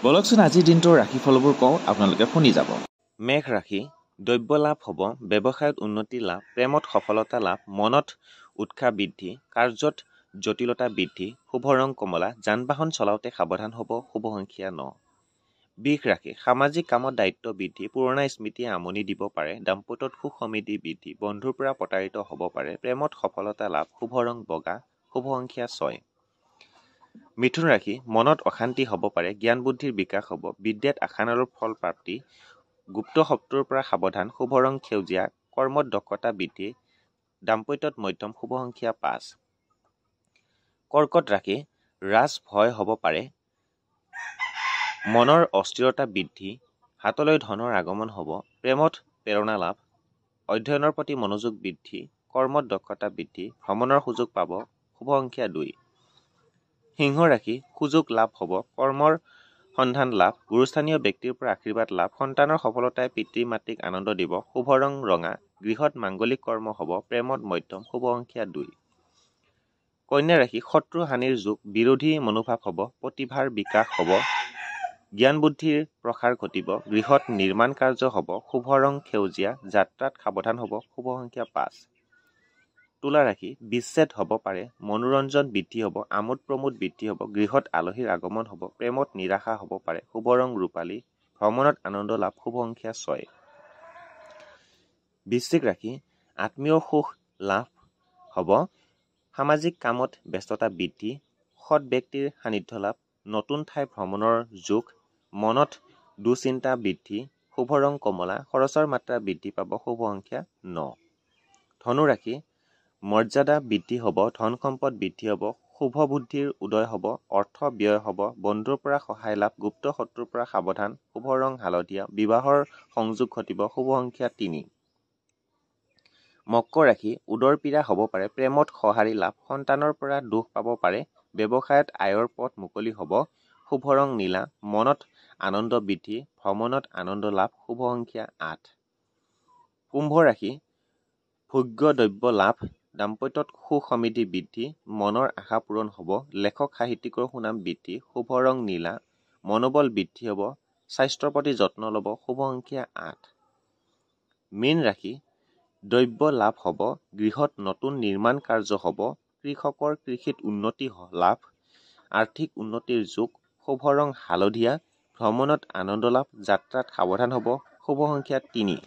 বলকচোন আজিৰ দিনটোৰ ৰাশিফলবোৰ কওঁ, আপোনালোকে শুনি যাব। মেঘ ৰাশি, দ্ৰব্য লাভ হ'ব, ব্যৱসায়ত উন্নতি লাভ, প্ৰেমত সফলতা লাভ, মনত উৎসাহ বৃদ্ধি, কাৰ্যত জটিলতা বৃদ্ধি, শুভ ৰং কমলা, যান বাহন চলাওঁতে সাৱধান হ'ব, শুভ সংখ্যা 9। বৃষ ৰাশি, সামাজিক কামত দায়িত্ব বৃদ্ধি, পুৰণা স্মৃতিয়ে আমনি দিব পাৰে, দাম্পত্যত সুখ সমৃদ্ধি বৃদ্ধি, বন্ধুৰ পৰা প্ৰতাৰিত হ'ব পাৰে, প্ৰেমত সফলতা লাভ, শুভ ৰং বগা, শুভ সংখ্যা 6। মিথুন ৰাশি, মনত অশান্তি হ'ব পাৰে, জ্ঞান বুদ্ধিৰ বিকাশ হ'ব, বিদ্যাত আশানুৰূপ ফল প্ৰাপ্তি, গুপ্ত শত্ৰুৰ পৰা সাৱধান, শুভ ৰং সেউজীয়া, কৰ্মত দক্ষতা বৃদ্ধি, দাম্পত্যত মধ্যম, শুভ সংখ্যা 5। কৰ্কট ৰাশি, ৰাজ ভয় হ'ব পাৰে, মনৰ অস্থিৰতা বৃদ্ধি, হাতলৈ ধনৰ আগমন হ'ব, প্ৰেমত প্ৰেৰণা লাভ, অধ্যয়নৰ প্ৰতি মনোযোগ বৃদ্ধি, কৰ্মত দক্ষতা বৃদ্ধি, ভ্ৰমণৰ সুযোগ পাব, শুভ সংখ্যা 2। সিংহ ৰাশি, সুযোগ লাভ হ'ব, কৰ্মৰ সন্ধান লাভ, গুৰুস্থানীয় ব্যক্তিৰ পৰা আশীৰ্বাদ লাভ, সন্তানৰ সফলতাই পিতৃ মাতৃক আনন্দ দিব, শুভ ৰং ৰঙা, গৃহত মাংগলিক কৰ্ম হ'ব, প্ৰেমত মধ্যম, শুভ সংখ্যা 2। কন্যা ৰাশি, শত্ৰু হানিৰ যুগ, বিৰোধী মনোভাৱ হ'ব, প্ৰতিভাৰ বিকাশ হ'ব, জ্ঞান বুদ্ধিৰ প্ৰসাৰ ঘটিব, গৃহত নিৰ্মাণ কাৰ্য হ'ব, শুভ ৰং সেউজীয়া, যাত্ৰাত সাৱধান হ'ব, শুভ সংখ্যা 5। তুলা ৰাশি, বিচ্ছেদ হ'ব পাৰে, মনোৰঞ্জন বৃদ্ধি হ'ব, আমোদ প্ৰমোদ বৃদ্ধি হ'ব, গৃহত আলহীৰ আগমন হ'ব, প্ৰেমত নিৰাশা হ'ব পাৰে, শুভ ৰং ৰূপালী, ভ্ৰমণত আনন্দ লাভ, শুভ সংখ্যা 6। বৃশ্চিক ৰাশি, আত্মীয় সুখ লাভ হ'ব, সামাজিক কামত ব্যস্ততা বৃদ্ধি, সৎ ব্যক্তিৰ সান্নিধ্য লাভ, নতুন ঠাই ভ্ৰমণৰ যোগ, মনত দুশ্চিন্তা বৃদ্ধি, শুভ ৰং কমলা, খৰচৰ মাত্ৰা বৃদ্ধি পাব, শুভ সংখ্যা 9। ধনু ৰাশি, মৰ্যাদা বৃদ্ধি হ'ব, ধন সম্পদ বৃদ্ধি হ'ব, শুভ বুদ্ধিৰ উদয় হ'ব, অৰ্থ ব্যয় হ'ব, বন্ধুৰ পৰা সহায় লাভ, গুপ্ত শত্ৰুৰ পৰা সাৱধান, শুভ ৰং হালধীয়া, বিবাহৰ সংযোগ ঘটিব, শুভ সংখ্যা 3। মকৰ ৰাশি, উদৰ পীড়া হ'ব পাৰে, প্ৰেমত সঁহাৰি লাভ, সন্তানৰ পৰা দুখ পাব পাৰে, ব্যৱসায়ত আয়ৰ পথ মুকলি হ'ব, শুভ ৰং নীলা, মনত আনন্দ বৃদ্ধি, ভ্ৰমণত আনন্দ লাভ, শুভ সংখ্যা 8। কুম্ভ ৰাশি, ভোগ্য দ্ৰব্য লাভ, দাম্পত্যত সুখ সমৃদ্ধি বৃদ্ধি, মনৰ আশা পূৰণ হ'ব, লেখক সাহিত্যিকৰ সুনাম বৃদ্ধি, শুভ ৰং নীলা, মনোবল বৃদ্ধি হ'ব, স্বাস্থ্যৰ প্ৰতি যত্ন ল'ব, শুভ সংখ্যা 8। মীন ৰাশি, দ্ৰব্য লাভ হ'ব, গৃহত নতুন নিৰ্মাণ কাৰ্য হ'ব, কৃষকৰ কৃষিত উন্নতি লাভ, আৰ্থিক উন্নতিৰ যোগ, শুভ ৰং হালধীয়া, ভ্ৰমণত আনন্দ লাভ, যাত্ৰাত সাৱধান হ'ব, শুভ সংখ্যা 3।